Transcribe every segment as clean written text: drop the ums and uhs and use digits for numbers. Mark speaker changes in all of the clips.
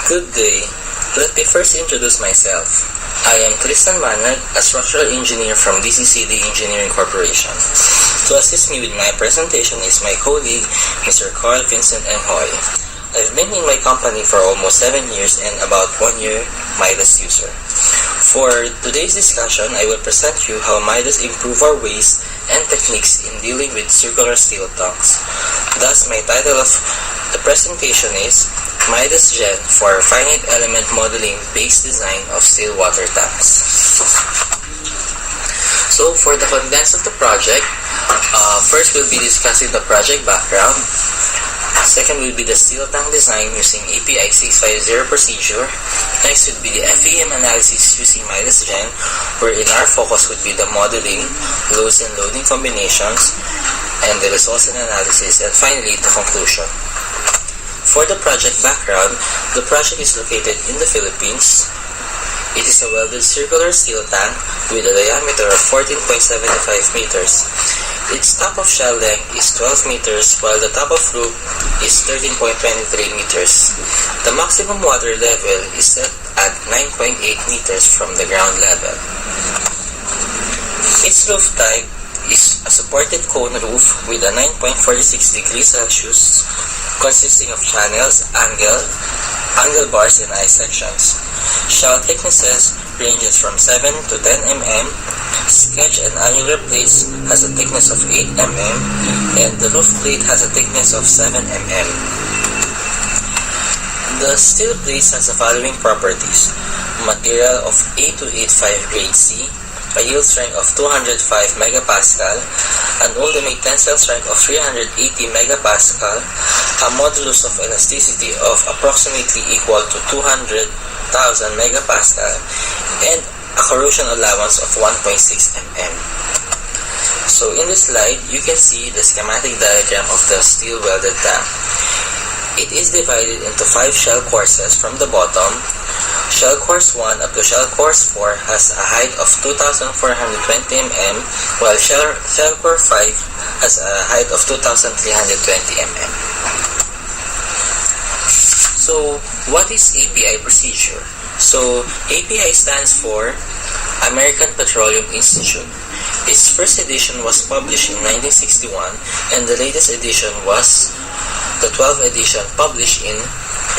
Speaker 1: Good day. Let me first introduce myself. I am Tristan Mannag, a structural engineer from DCCD Engineering Corporation. To assist me with my presentation is my colleague, Mr. Carl Vincent M. Hoy. I've been in my company for almost 7 years and about 1 year Midas user. For today's discussion, I will present you how Midas improve our ways and techniques in dealing with circular steel tanks. Thus, my title of the presentation is Midas Gen for Finite Element Modeling Based Design of Steel Water Tanks. So, for the contents of the project, first we'll be discussing the project background. Second will be the steel tank design using API 650 procedure. Next would be the FEM analysis using Midas Gen, wherein our focus would be the modeling, loads and loading combinations, and the results and analysis, and finally the conclusion. For the project background, the project is located in the Philippines. It is a welded circular steel tank with a diameter of 14.75 meters. Its top of shell length is 12 meters while the top of roof is 13.23 meters. The maximum water level is set at 9.8 meters from the ground level. Its roof type is a supported cone roof with a 9.46 degrees Celsius consisting of channels, angle bars, and eye sections. Shell thicknesses ranges from 7 to 10 mm. Sketch and annular plates has a thickness of 8 mm, and the roof plate has a thickness of 7 mm. The steel plates has the following properties: material of A285 grade C, a yield strength of 205 megapascal, an ultimate tensile strength of 380 megapascal, a modulus of elasticity of approximately equal to 200,000 megapascal, and a corrosion allowance of 1.6 mm. So in this slide, you can see the schematic diagram of the steel welded tank. It is divided into 5 shell courses from the bottom. Shell course 1 up to shell course 4 has a height of 2,420 mm, while shell course 5 has a height of 2,320 mm. So, what is API procedure? So, API stands for American Petroleum Institute. Its first edition was published in 1961, and the latest edition was the 12th edition published in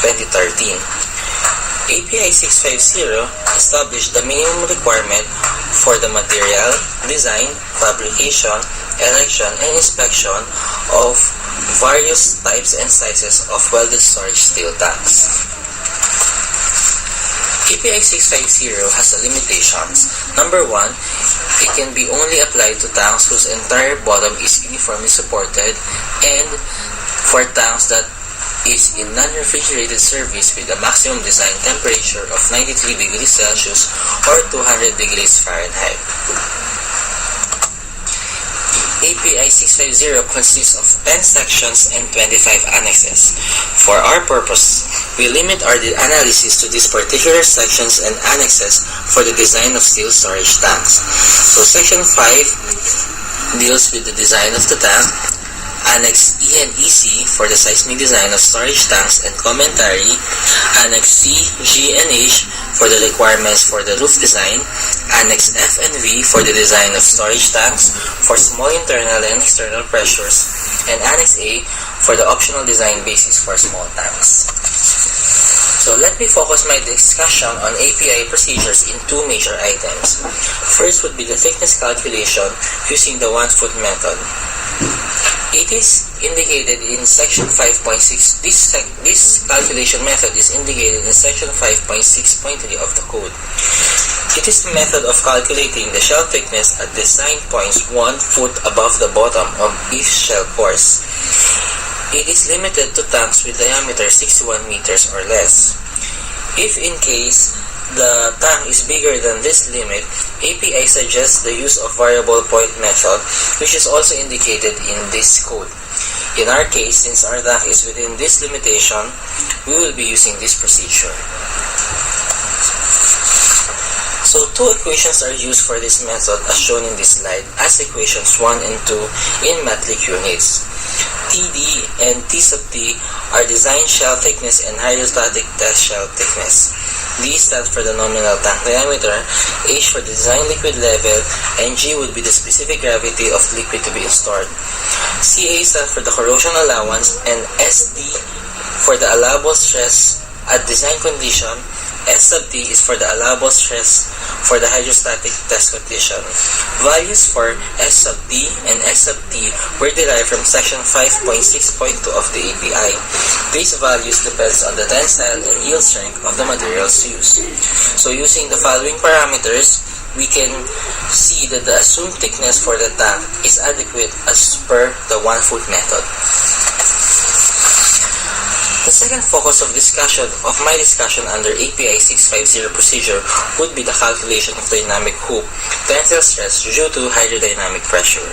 Speaker 1: 2013. API 650 established the minimum requirement for the material, design, fabrication, erection, and inspection of various types and sizes of welded storage steel tanks. API 650 has limitations. Number 1, it can be only applied to tanks whose entire bottom is uniformly supported, and for tanks that is in non-refrigerated service with a maximum design temperature of 93 degrees Celsius or 200 degrees Fahrenheit. API 650 consists of 10 sections and 25 annexes. For our purpose, we limit our analysis to these particular sections and annexes for the design of steel storage tanks. So Section 5 deals with the design of the tank, Annex E and EC for the seismic design of storage tanks and commentary, Annex C, G, and H for the requirements for the roof design, Annex F and V for the design of storage tanks for small internal and external pressures, and Annex A for the optional design basis for small tanks. So let me focus my discussion on API procedures in 2 major items. First would be the thickness calculation using the 1-foot method. It is indicated in section 5.6. This calculation method is indicated in section 5.6.3 of the code. It is a method of calculating the shell thickness at design points 1 foot above the bottom of each shell course. It is limited to tanks with diameter 61 meters or less. If in case the tank is bigger than this limit, API suggests the use of variable point method, which is also indicated in this code. In our case, since our tank is within this limitation, we will be using this procedure. So 2 equations are used for this method as shown in this slide as equations 1 and 2 in metric units. TD and T sub T are design shell thickness and hydrostatic test shell thickness. D stands for the nominal tank diameter, H for the design liquid level, and G would be the specific gravity of liquid to be stored. CA stands for the corrosion allowance, and SD for the allowable stress at design condition. S sub T is for the allowable stress for the hydrostatic test condition. Values for S sub T and S sub T were derived from section 5.6.2 of the API. These values depends on the tensile and yield strength of the materials used. So using the following parameters, we can see that the assumed thickness for the tank is adequate as per the 1-foot method. The second focus of my discussion under API 650 procedure would be the calculation of dynamic hoop tensile stress due to hydrodynamic pressure.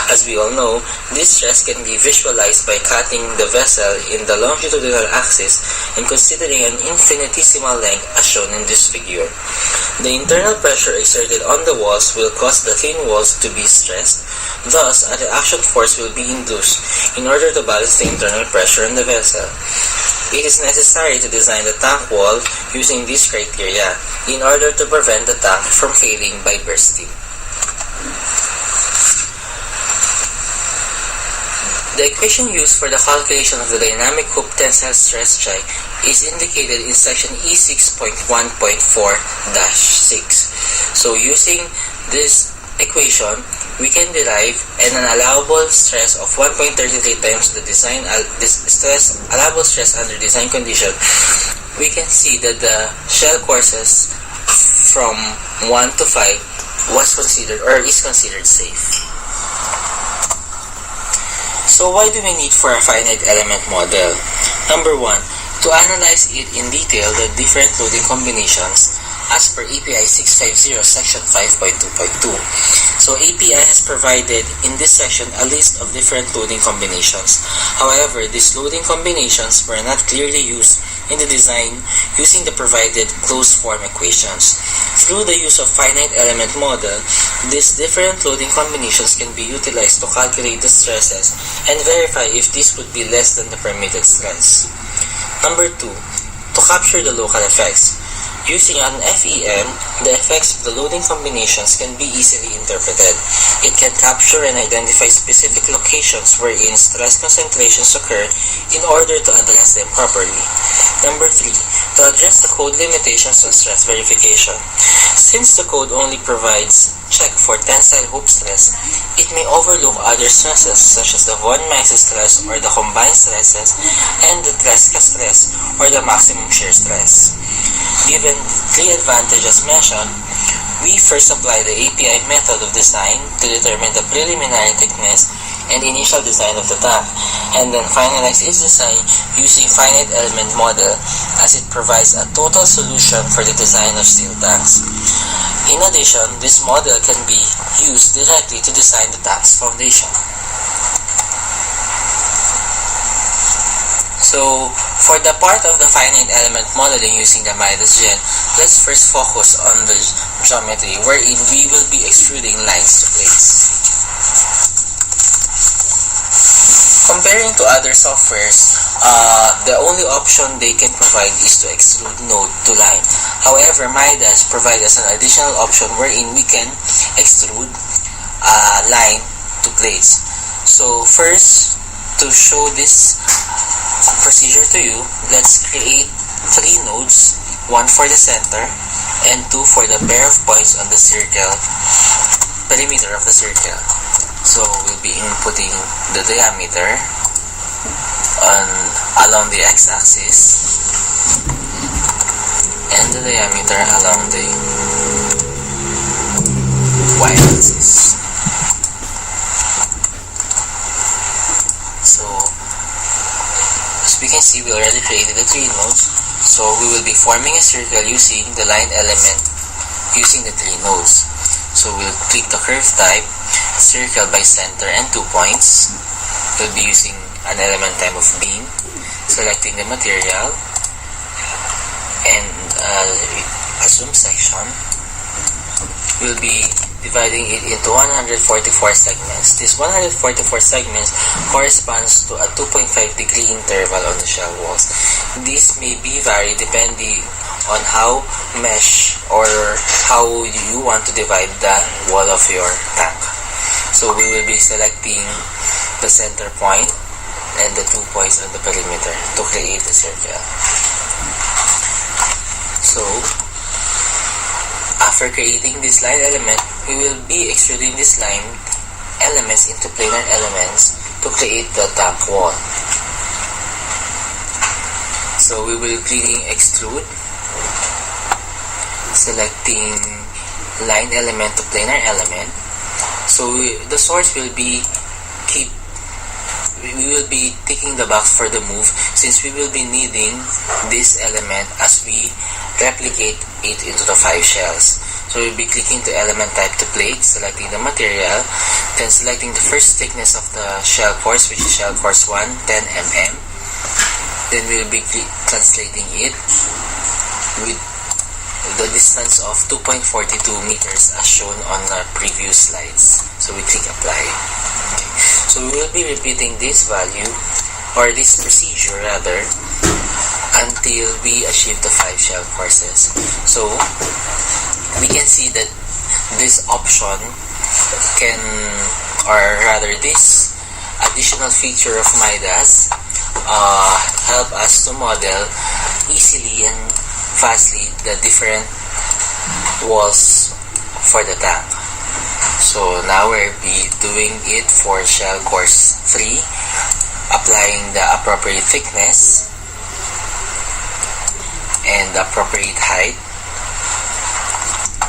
Speaker 1: As we all know, this stress can be visualized by cutting the vessel in the longitudinal axis and considering an infinitesimal length as shown in this figure. The internal pressure exerted on the walls will cause the thin walls to be stressed, thus a reaction force will be induced in order to balance the internal pressure on the vessel. It is necessary to design the tank wall using these criteria in order to prevent the tank from failing by bursting. The equation used for the calculation of the dynamic hoop tensile stress check is indicated in section E6.1.4-6. So using this equation, we can derive an allowable stress of 1.33 times the allowable stress under design condition. We can see that the shell courses from 1 to 5 was considered or is considered safe. So why do we need for a finite element model? Number 1, to analyze it in detail the different loading combinations as per API 650 section 5.2.2. So API has provided in this section a list of different loading combinations. However, these loading combinations were not clearly used in the design using the provided closed form equations. Through the use of finite element model, these different loading combinations can be utilized to calculate the stresses and verify if this would be less than the permitted stress. Number 2, to capture the local effects. Using an FEM, the effects of the loading combinations can be easily interpreted. It can capture and identify specific locations wherein stress concentrations occur in order to address them properly. Number 3, to address the code limitations on stress verification. Since the code only provides check for tensile hoop stress, it may overlook other stresses such as the von Mises stress or the combined stresses and the Tresca stress or the maximum shear stress. Given the advantages mentioned, we first apply the API method of design to determine the preliminary thickness and initial design of the tank, and then finalize its design using finite element model as it provides a total solution for the design of steel tanks. In addition, this model can be used directly to design the tank's foundation. So, for the part of the finite element modeling using the Midas Gen, let's first focus on the geometry wherein we will be extruding lines to plates. Comparing to other softwares, the only option they can provide is to extrude node to line. However, Midas provides us an additional option wherein we can extrude line to plates. So first, to show this procedure to you, let's create 3 nodes, 1 for the center and 2 for the pair of points on the circle, perimeter of the circle. So we'll be inputting the diameter along the x-axis and the diameter along the y-axis. So as we can see, we already created the 3 nodes, so we will be forming a circle using the line element using the 3 nodes. So we'll click the curve type, circle by center and 2 points. We'll be using an element type of beam, selecting the material and assume section. We'll be dividing it into 144 segments. This 144 segments corresponds to a 2.5 degree interval on the shell walls. This may be varied depending on how mesh or how you want to divide the wall of your tank. So we will be selecting the center point and the 2 points on the perimeter to create a circle. So after creating this line element, we will be extruding these line elements into planar elements to create the tank wall. So we will clicking extrude, selecting line element to planar element. So the source will be we will be ticking the box for the move, since we will be needing this element as we replicate it into the 5 shells. So we'll be clicking to element type to plate, selecting the material, then selecting the first thickness of the shell course, which is shell course 1, 10 mm. Then we'll be translating it with the distance of 2.42 meters as shown on our previous slides. So we click apply. Okay. So we will be repeating this value, or this procedure rather, until we achieve the 5 shell courses. So we can see that this option can, or rather this additional feature of Midas help us to model easily and fastly the different walls for the tank. So now we'll be doing it for shell course 3, applying the appropriate thickness and the appropriate height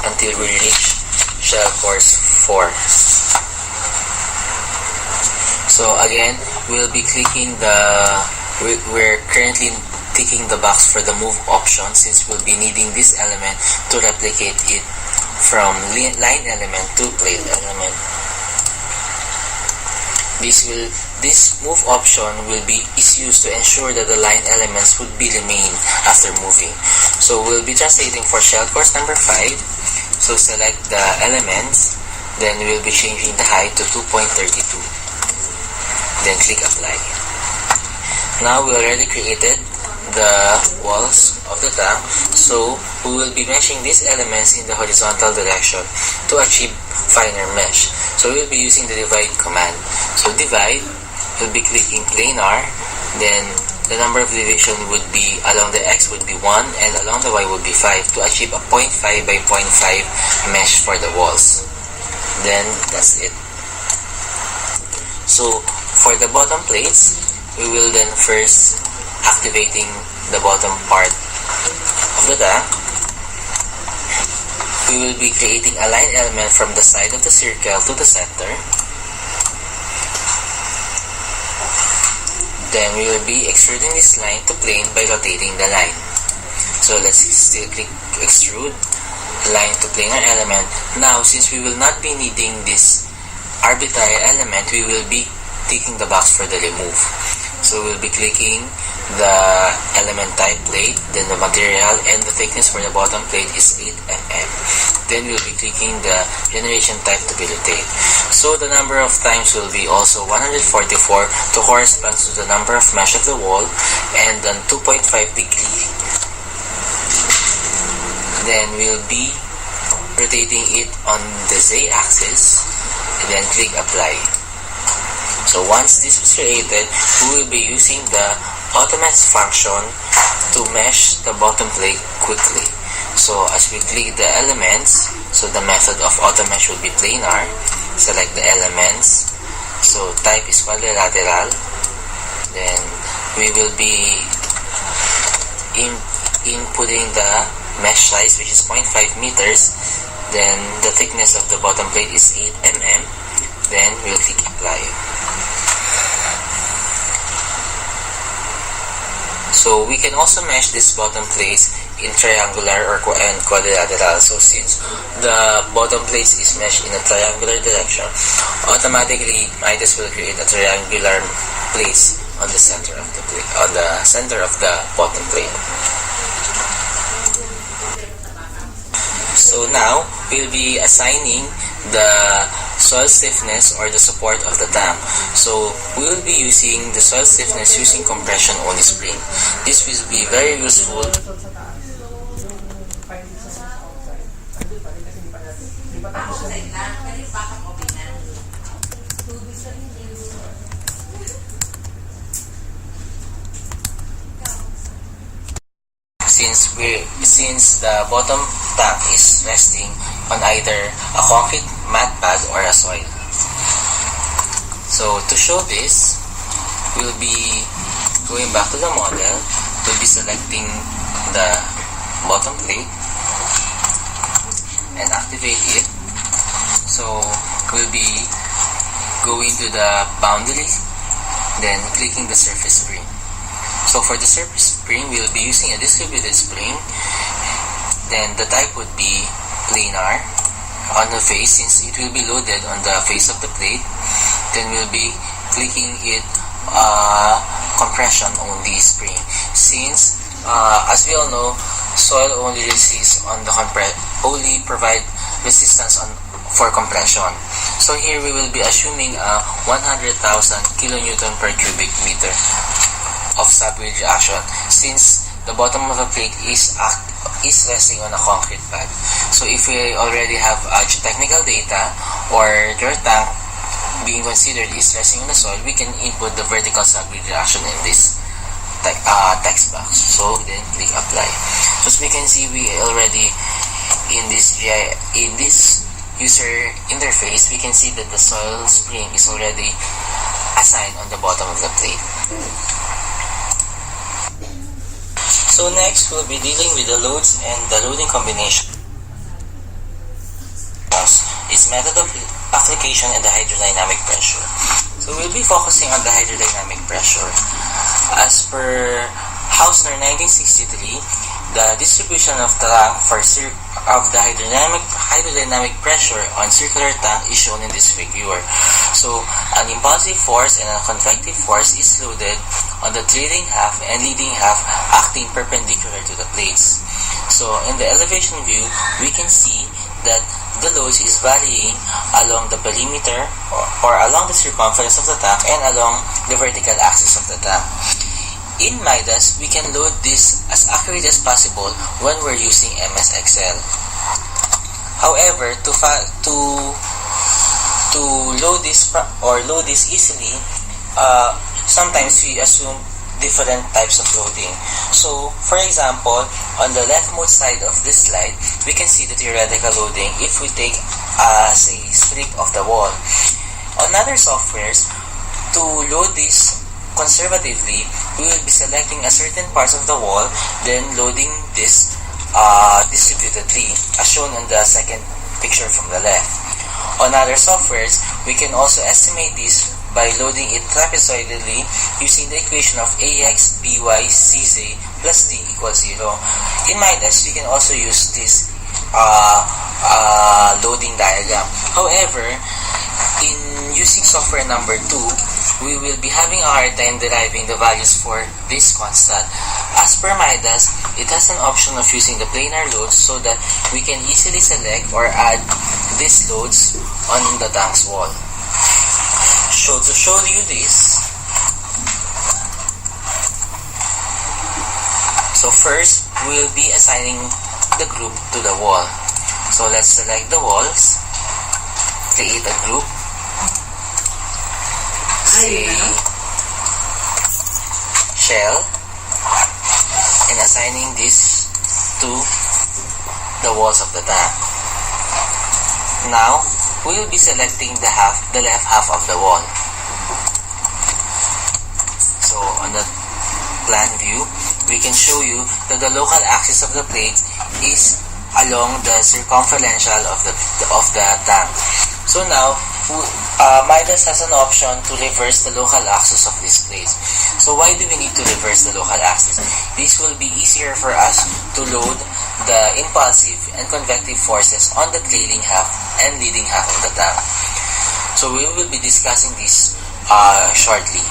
Speaker 1: until we reach shell course 4. So again, we'll be clicking we're currently ticking the box for the move option, since we'll be needing this element to replicate it from line element to plate element. This move option is used to ensure that the line elements would be remain after moving. So we'll be translating for shell course number 5. So select the elements, then we'll be changing the height to 2.32. Then click apply. Now we already created the walls of the tank, so we will be meshing these elements in the horizontal direction to achieve finer mesh. So we will be using the divide command. So divide, we'll be clicking planar, then the number of division would be, along the x would be 1 and along the y would be 5 to achieve a 0.5 by 0.5 mesh for the walls. Then that's it. So for the bottom plates, we will then first activating the bottom part of the tank. We will be creating a line element from the side of the circle to the center. Then we will be extruding this line to plane by rotating the line. So let's still click extrude, line to planar element. Now since we will not be needing this arbitrary element, we will be ticking the box for the remove. So we'll be clicking the element type plate, then the material, and the thickness for the bottom plate is 8 mm. Then we'll be clicking the generation type to be rotate. So the number of times will be also 144 to correspond to the number of mesh of the wall, and then 2.5 degree. Then we'll be rotating it on the Z axis, and then click apply. So once this is created, we will be using the automesh function to mesh the bottom plate quickly. So as we click the elements, so the method of automesh will be planar. Select the elements. So type is quadrilateral. Then we will be inputting the mesh size, which is 0.5 meters. Then the thickness of the bottom plate is 8 mm. Then we'll click apply. So we can also mesh this bottom plates in triangular and quadrilateral. So since the bottom plates is meshed in a triangular direction, automatically Midas will create a triangular place on the center of the plate, on the center of the bottom plate. So now we'll be assigning the soil stiffness or the support of the tank. So we will be using the soil stiffness using compression only spring. This will be very useful since the bottom tank is resting on either a concrete mat pad or a soil. So to show this, we'll be going back to the model. We'll be selecting the bottom plate and activate it. So we'll be going to the boundary, then clicking the surface spring. So for the surface spring, we'll be using a distributed spring. Then the type would be planar on the face, since it will be loaded on the face of the plate. Then we'll be clicking it compression only spring, since as we all know, soil only resists on the only provide resistance for compression. So here we will be assuming 100,000 kilonewton per cubic meter of subwave reaction, since the bottom of the plate is resting on a concrete pad. So if we already have technical data, or your tank being considered is resting on the soil, we can input the vertical subwave reaction in this text box. So then click apply. So as we can see, we already in this user interface, we can see that the soil spring is already assigned on the bottom of the plate. So next, we'll be dealing with the loads and the loading combination. Its method of application and the hydrodynamic pressure. So we'll be focusing on the hydrodynamic pressure. As per Hausner 1963, the distribution of the tank of the hydrodynamic pressure on circular tank is shown in this figure. So an impulsive force and a convective force is loaded on the trailing half and leading half, acting perpendicular to the plates. So in the elevation view, we can see that the loads is varying along the perimeter or along the circumference of the tank and along the vertical axis of the tank. In Midas, we can load this as accurate as possible when we're using MS Excel. However, to load this easily, sometimes we assume different types of loading. So, for example, on the leftmost side of this slide, we can see the theoretical loading if we take, say, strip of the wall. On other softwares, to load this conservatively, we will be selecting a certain parts of the wall, then loading this distributedly, as shown on the second picture from the left. On other softwares, we can also estimate this by loading it trapezoidally using the equation of AX, BY, CZ plus D equals 0. In Midas, you can also use this loading diagram. However, in using software number 2, we will be having a hard time deriving the values for this constant. As per Midas, it has an option of using the planar loads so that we can easily select or add these loads on the tank's wall. So to show you this, so first we'll be assigning the group to the wall. So let's select the walls, create a group, say shell, and assigning this to the walls of the tank. Now we will be selecting the left half of the wall. So on the plan view, we can show you that the local axis of the plate is along the circumferential of the tank. So now Midas has an option to reverse the local axis of this plate. So why do we need to reverse the local axis? This will be easier for us to load the impulsive and convective forces on the trailing half and leading half of the tank. So we will be discussing this shortly.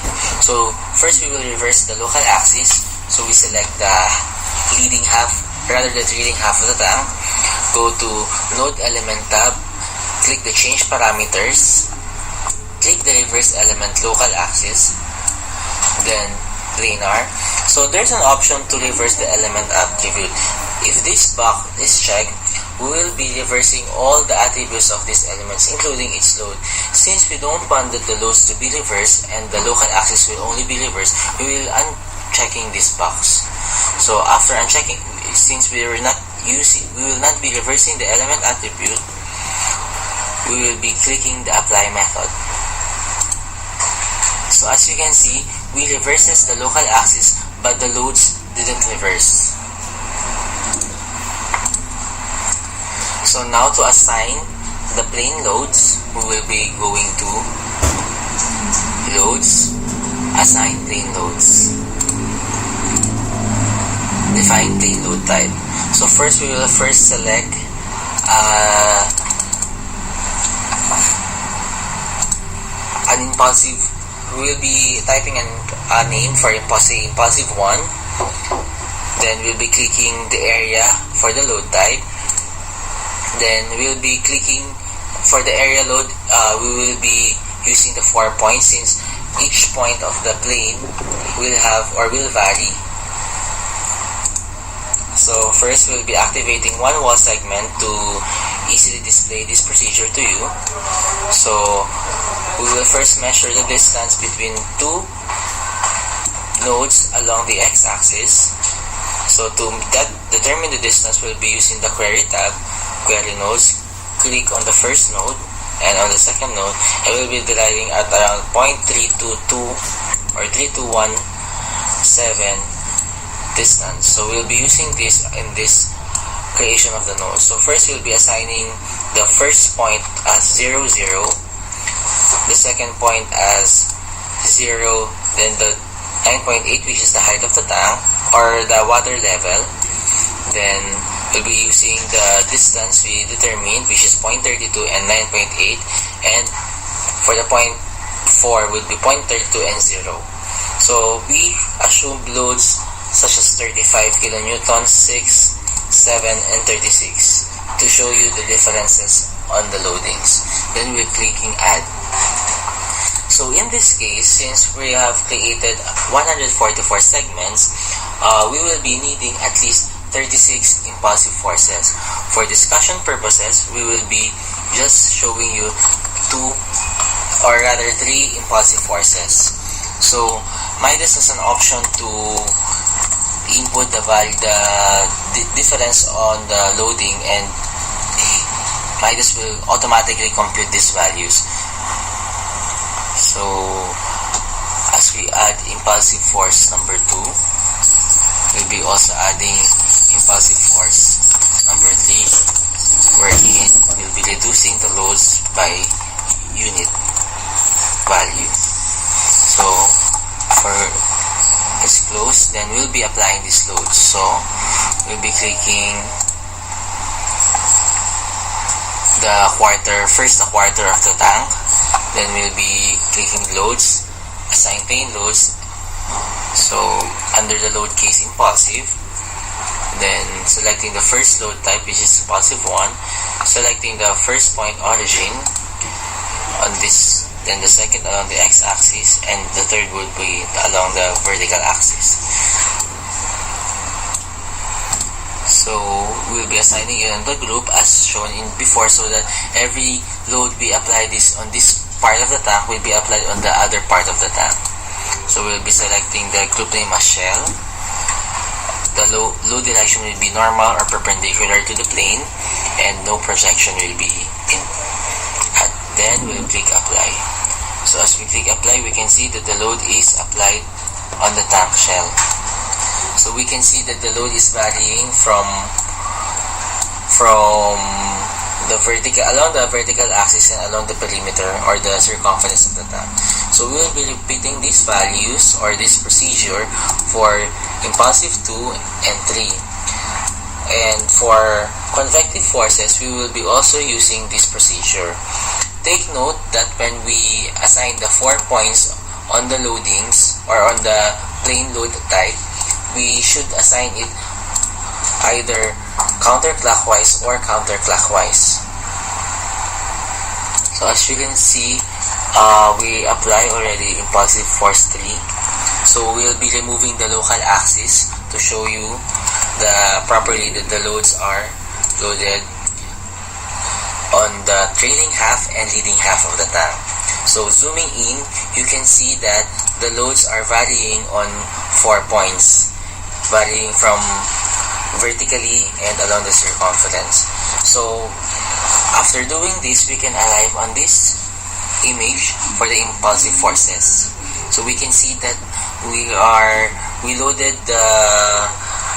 Speaker 1: So first we will reverse the local axis. So we select the leading half, rather the trailing half of the tank. Go to Node Element tab, click the change parameters, click the reverse element local axis, then planar. So there's an option to reverse the element attribute. If this box is checked, we will be reversing all the attributes of these elements, including its load. Since we don't want the loads to be reversed and the local axis will only be reversed, we will unchecking this box. So after unchecking, since we will not be reversing the element attribute, we will be clicking the apply method. So as you can see, we reverses the local axis, but the loads didn't reverse. So now to assign the plane loads, we will be going to loads, assign plane loads, define plane load type. So first we will select an impulsive. We will be typing a name for impulsive 1. Then we'll be clicking the area for the load type. Then we'll be clicking for the area load. We will be using the 4 points, since each point of the plane will have or will vary. So first we'll be activating one wall segment to easily display this procedure to you. So we will first measure the distance between two nodes along the x-axis. So to determine the distance, we'll be using the query tab, query nodes, click on the first node and on the second node, and we'll be deriving at around 0.322 or 3217 distance. So we'll be using this in this creation of the node. So first we'll be assigning the first point as 0, 0, the second point as 0, then the 9.8, which is the height of the tank or the water level. Then we'll be using the distance we determined, which is 0.32 and 9.8, and for the 0.4 would be 0.32 and 0. So we assume loads such as 35 kilonewtons, 6, 7, and 36 to show you the differences on the loadings. Then we're clicking add. So in this case, since we have created 144 segments, we will be needing at least 36 impulsive forces. For discussion purposes, we will be just showing you 3 impulsive forces. So Midas has an option to input the value, the difference on the loading, and Midas will automatically compute these values. So as we add impulsive force number 2, we'll be also adding impulsive force number 3, wherein we'll be reducing the loads by unit value. So for it's closed, then we'll be applying these loads. So we'll be clicking the quarter of the tank, then we'll be clicking loads, assign plane loads. So under the load case impulsive, then selecting the first load type, which is impulsive 1, selecting the first point origin on this, then the second along the x-axis, and the third would be along the vertical axis. So we'll be assigning it on the group as shown in before, so that every load we apply this on this part of the tank will be applied on the other part of the tank. So we'll be selecting the group name as shell. The load direction will be normal or perpendicular to the plane, and no projection will be in. And then we'll click apply. So as we click apply, we can see that the load is applied on the tank shell. So we can see that the load is varying from the vertical, along the vertical axis and along the perimeter or the circumference of the tank. So we will be repeating these values or this procedure for impulsive 2 and 3. And for convective forces, we will be also using this procedure. Take note that when we assign the 4 points on the loadings or on the plane load type, we should assign it either counterclockwise or counterclockwise. So as you can see, we apply already impulsive force 3. So we'll be removing the local axis to show you properly that the loads are loaded on the trailing half and leading half of the tank. So zooming in, you can see that the loads are varying on 4 points, varying from vertically and along the circumference. So after doing this, we can arrive on this image for the impulsive forces. So we can see that we loaded the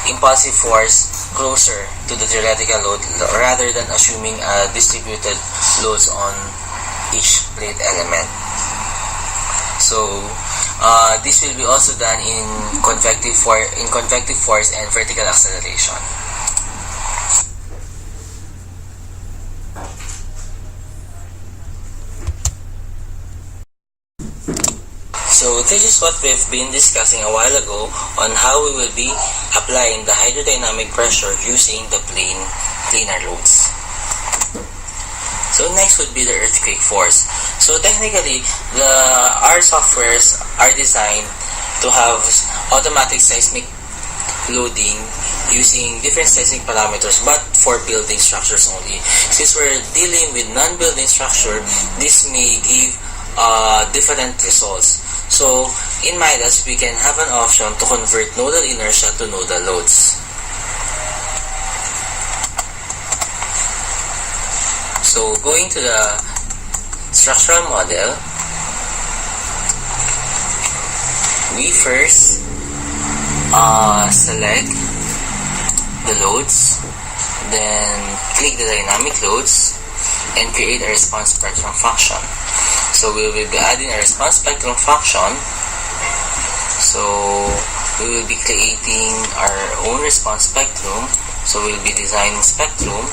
Speaker 1: impulsive force closer to the theoretical load rather than assuming distributed loads on each plate element. So this will be also done in convective force and vertical acceleration. So this is what we've been discussing a while ago on how we will be applying the hydrodynamic pressure using the planar loads. So next would be the earthquake force. So technically, our softwares are designed to have automatic seismic loading using different seismic parameters, but for building structures only. Since we're dealing with non-building structure, this may give different results. So in Midas, we can have an option to convert nodal inertia to nodal loads. So going to the structural model, we first select the loads, then click the dynamic loads, and create a response spectrum function. So we will be adding a response spectrum function. So we will be creating our own response spectrum. So we'll be designing spectrum.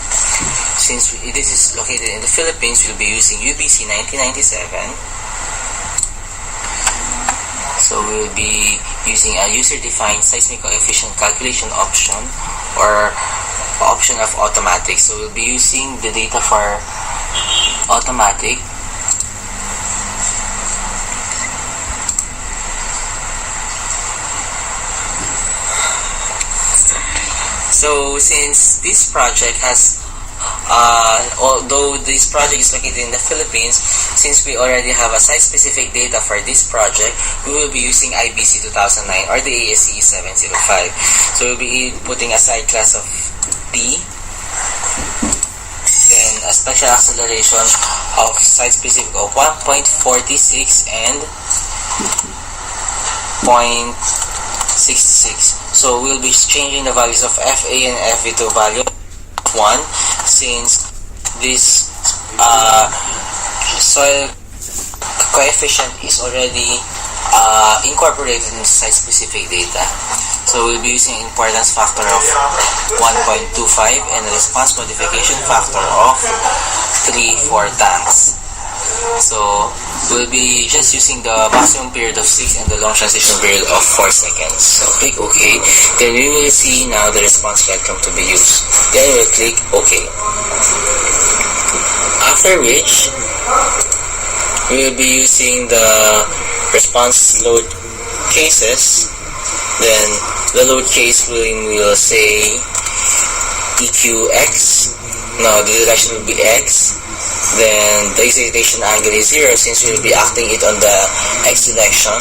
Speaker 1: Since this is located in the Philippines, we'll be using UBC 1997. So we'll be using a user-defined seismic coefficient calculation option or option of automatic. So we'll be using the data for automatic. So since this project has, although this project is located in the Philippines, since we already have a site-specific data for this project, we will be using IBC 2009 or the ASCE 705. So we'll be putting a site class of D, then a special acceleration of site-specific of 1.46 and 0.66. So we'll be changing the values of FA and FV to value of 1, since this soil coefficient is already incorporated in site-specific data. So we'll be using importance factor of 1.25 and a response modification factor of 3 for tanks. So we'll be just using the maximum period of 6 and the long transition period of 4 seconds. So click OK. Then we will see now the response spectrum to be used. Then we'll click OK. After which, we will be using the response load cases. Then the load case will say EQX. Now the direction will be X. Then the excitation angle is 0 since we will be acting it on the X direction.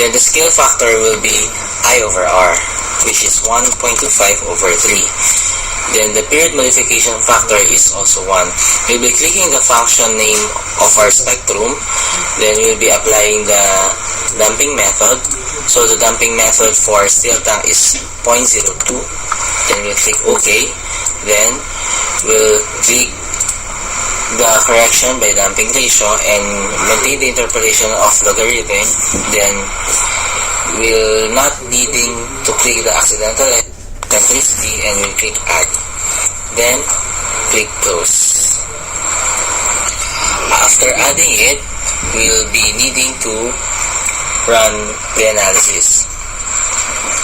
Speaker 1: Then the scale factor will be I over R, which is 1.25 over 3. Then the period modification factor is also 1. We'll be clicking the function name of our spectrum. Then we'll be applying the damping method. So the damping method for steel tank is 0.02. Then we'll click OK. Then we'll click the correction by damping ratio and maintain the interpolation of logarithm. Then we'll not needing to click the accidental eccentricity and we'll click add. Then click close. After adding it, we'll be needing to run the analysis.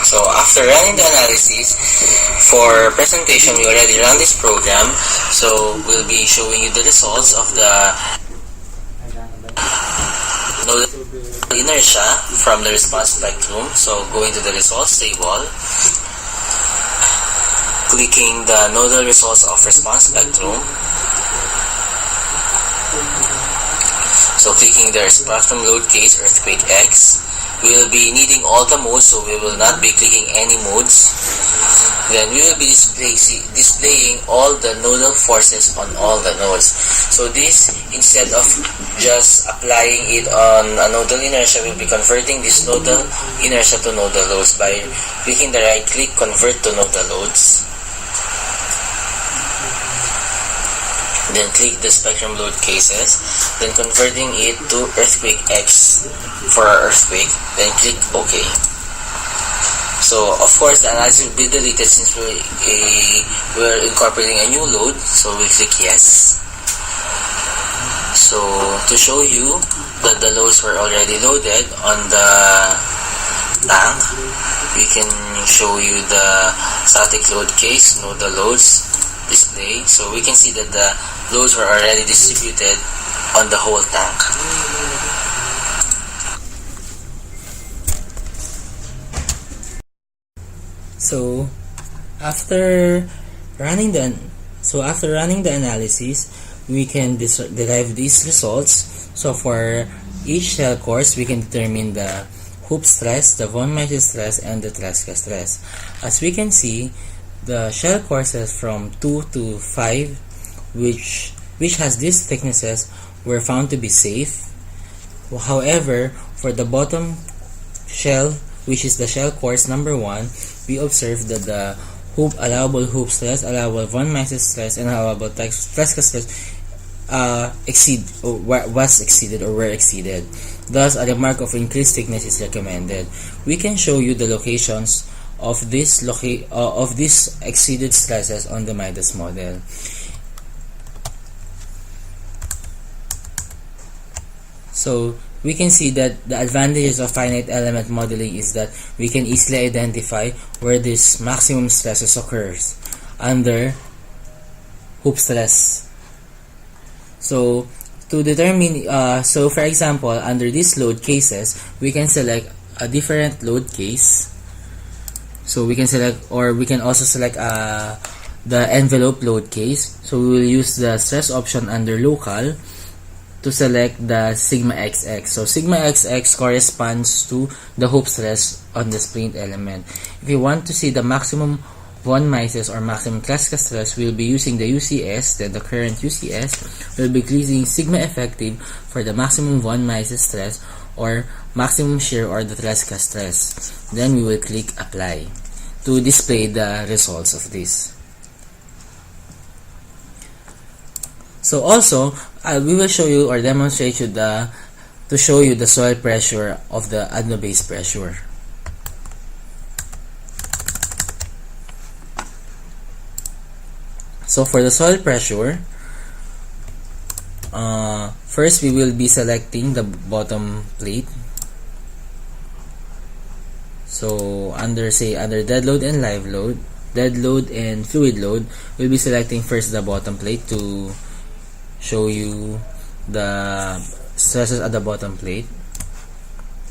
Speaker 1: So after running the analysis, for presentation we already run this program, so we'll be showing you the results of the inertia from the response spectrum. So going to the results table, clicking the nodal results of response spectrum. So clicking the spectrum load case earthquake X. We will be needing all the modes, so we will not be clicking any modes. Then we will be displaying all the nodal forces on all the nodes. So this, instead of just applying it on a nodal inertia, we'll be converting this nodal inertia to nodal loads by clicking the right click, convert to nodal loads. Then click the spectrum load cases, then converting it to earthquake X for our earthquake, then click OK. So of course the analysis will be deleted since we're incorporating a new load, so we'll click yes. So to show you that the loads were already loaded on the tank, we can show you the static load case, nodal loads display. So we can see that the loads were already distributed on the whole tank.
Speaker 2: So after running the analysis, we can derive these results. So for each shell course, we can determine the hoop stress, the von Mises stress, and the Tresca stress. As we can see, the shell courses from 2 to 5, which has these thicknesses, were found to be safe. However, for the bottom shell, which is the shell course number 1, we observed that the allowable hoop stress, allowable von Mises stress, and allowable Tresca stress were exceeded. Thus, a remark of increased thickness is recommended. We can show you the locations of these exceeded stresses on the Midas model. So we can see that the advantages of finite element modeling is that we can easily identify where this maximum stresses occurs under hoop stress. So to determine, so for example, under these load cases, we can select a different load case. So we can select, or we can also select the envelope load case. So we will use the stress option under local to select the sigma XX. So sigma XX corresponds to the hoop stress on the splint element. If you want to see the maximum von Mises or maximum Tresca stress, we'll be using the UCS, then the current UCS. We'll be clicking sigma effective for the maximum von Mises stress or maximum shear or the Tresca stress. Then we will click apply to display the results of this. So also, we will show you or demonstrate you to show you the soil pressure of the adno-base pressure. So for the soil pressure, first we will be selecting the bottom plate. So under dead load and live load, dead load and fluid load, we'll be selecting first the bottom plate to show you the stresses at the bottom plate.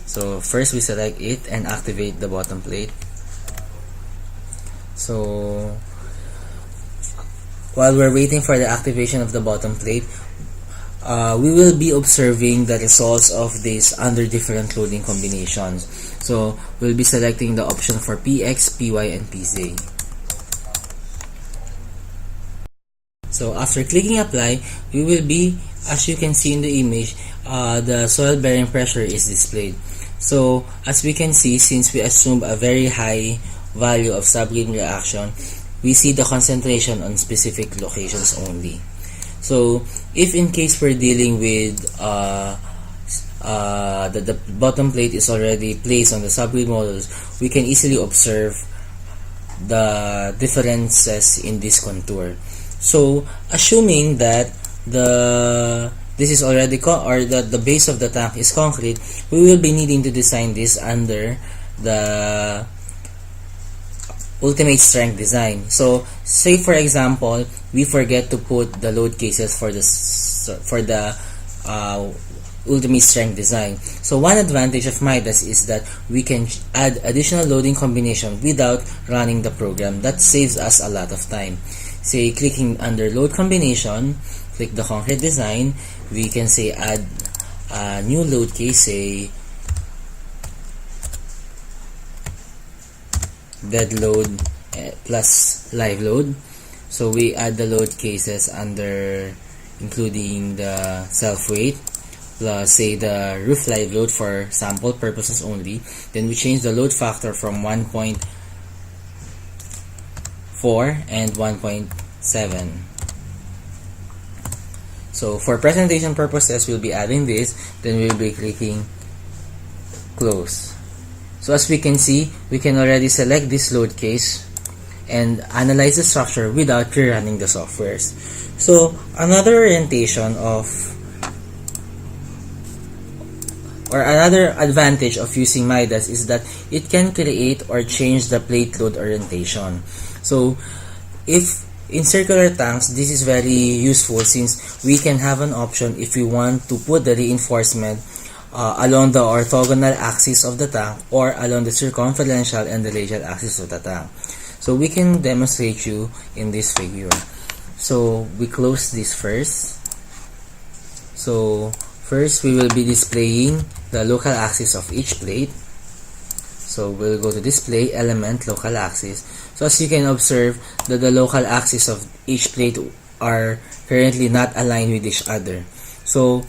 Speaker 2: So first we select it and activate the bottom plate. So while we're waiting for the activation of the bottom plate, we will be observing the results of this under different loading combinations. So we'll be selecting the option for PX, PY, and PZ. So after clicking apply, we will be, as you can see in the image, the soil bearing pressure is displayed. So as we can see, since we assume a very high value of subgrade reaction, we see the concentration on specific locations only. So if in case we're dealing with the bottom plate is already placed on the subgrade models, we can easily observe the differences in this contour. So assuming that this is already that the base of the tank is concrete, we will be needing to design this under the ultimate strength design. So say for example, we forget to put the load cases for the ultimate strength design. So one advantage of Midas is that we can add additional loading combination without running the program. That saves us a lot of time. Say clicking under load combination, click the concrete design, we can say add a new load case, say dead load plus live load. So we add the load cases under including the self weight plus say the roof live load for sample purposes only. Then we change the load factor from 1.4 and 1.7. So for presentation purposes, we'll be adding this, then we'll be clicking close. So as we can see, we can already select this load case and analyze the structure without rerunning the softwares. So another orientation of or another advantage of using Midas is that it can create or change the plate load orientation. So if in circular tanks, this is very useful since we can have an option if we want to put the reinforcement along the orthogonal axis of the tank or along the circumferential and the radial axis of the tank. So we can demonstrate you in this figure. So we close this first. So first we will be displaying the local axis of each plate. So we'll go to display element local axis. So as you can observe that the local axis of each plate are currently not aligned with each other. So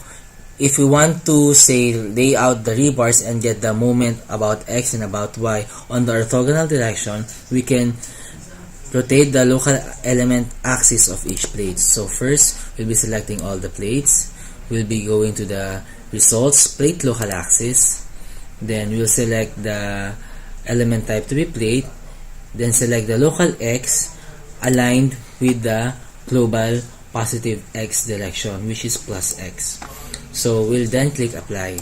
Speaker 2: if we want to say lay out the rebars and get the moment about X and about Y on the orthogonal direction, we can rotate the local element axis of each plate. So first we'll be selecting all the plates. We'll be going to the results plate local axis. Then we'll select the element type to be plate. Then select the local X aligned with the global positive X direction, which is plus X. So we'll then click apply.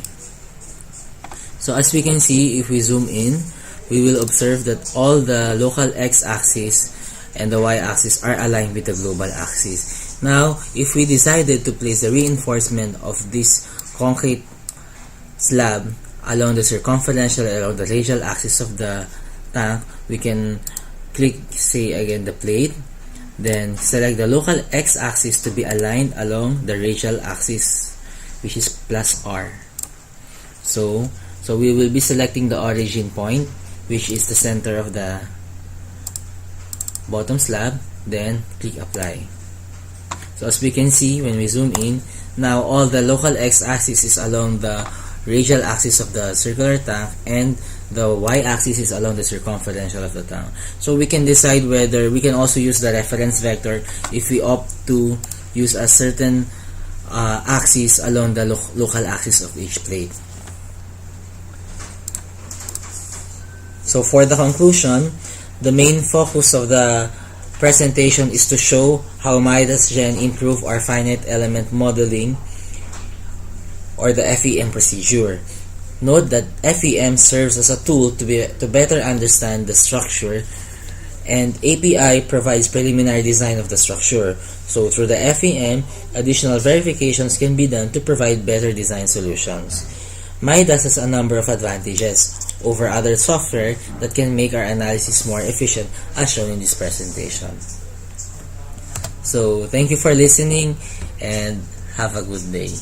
Speaker 2: So as we can see, if we zoom in, we will observe that all the local X axis and the Y axis are aligned with the global axis. Now, if we decided to place the reinforcement of this concrete slab along the circumferential and along the radial axis of the tank, we can click, say again, the plate, then select the local X axis to be aligned along the radial axis, which is plus R. So we will be selecting the origin point, which is the center of the bottom slab, then click apply. So as we can see, when we zoom in, now all the local X axis is along the radial axis of the circular tank and the Y axis is along the circumferential of the tank. So we can decide whether we can also use the reference vector if we opt to use a certain axis along the local axis of each plate. So for the conclusion, the main focus of the presentation is to show how Midas Gen improve our finite element modeling or the FEM procedure. Note that FEM serves as a tool to better understand the structure, and API provides preliminary design of the structure. So through the FEM, additional verifications can be done to provide better design solutions. Midas has a number of advantages over other software that can make our analysis more efficient, as shown in this presentation. So thank you for listening and have a good day.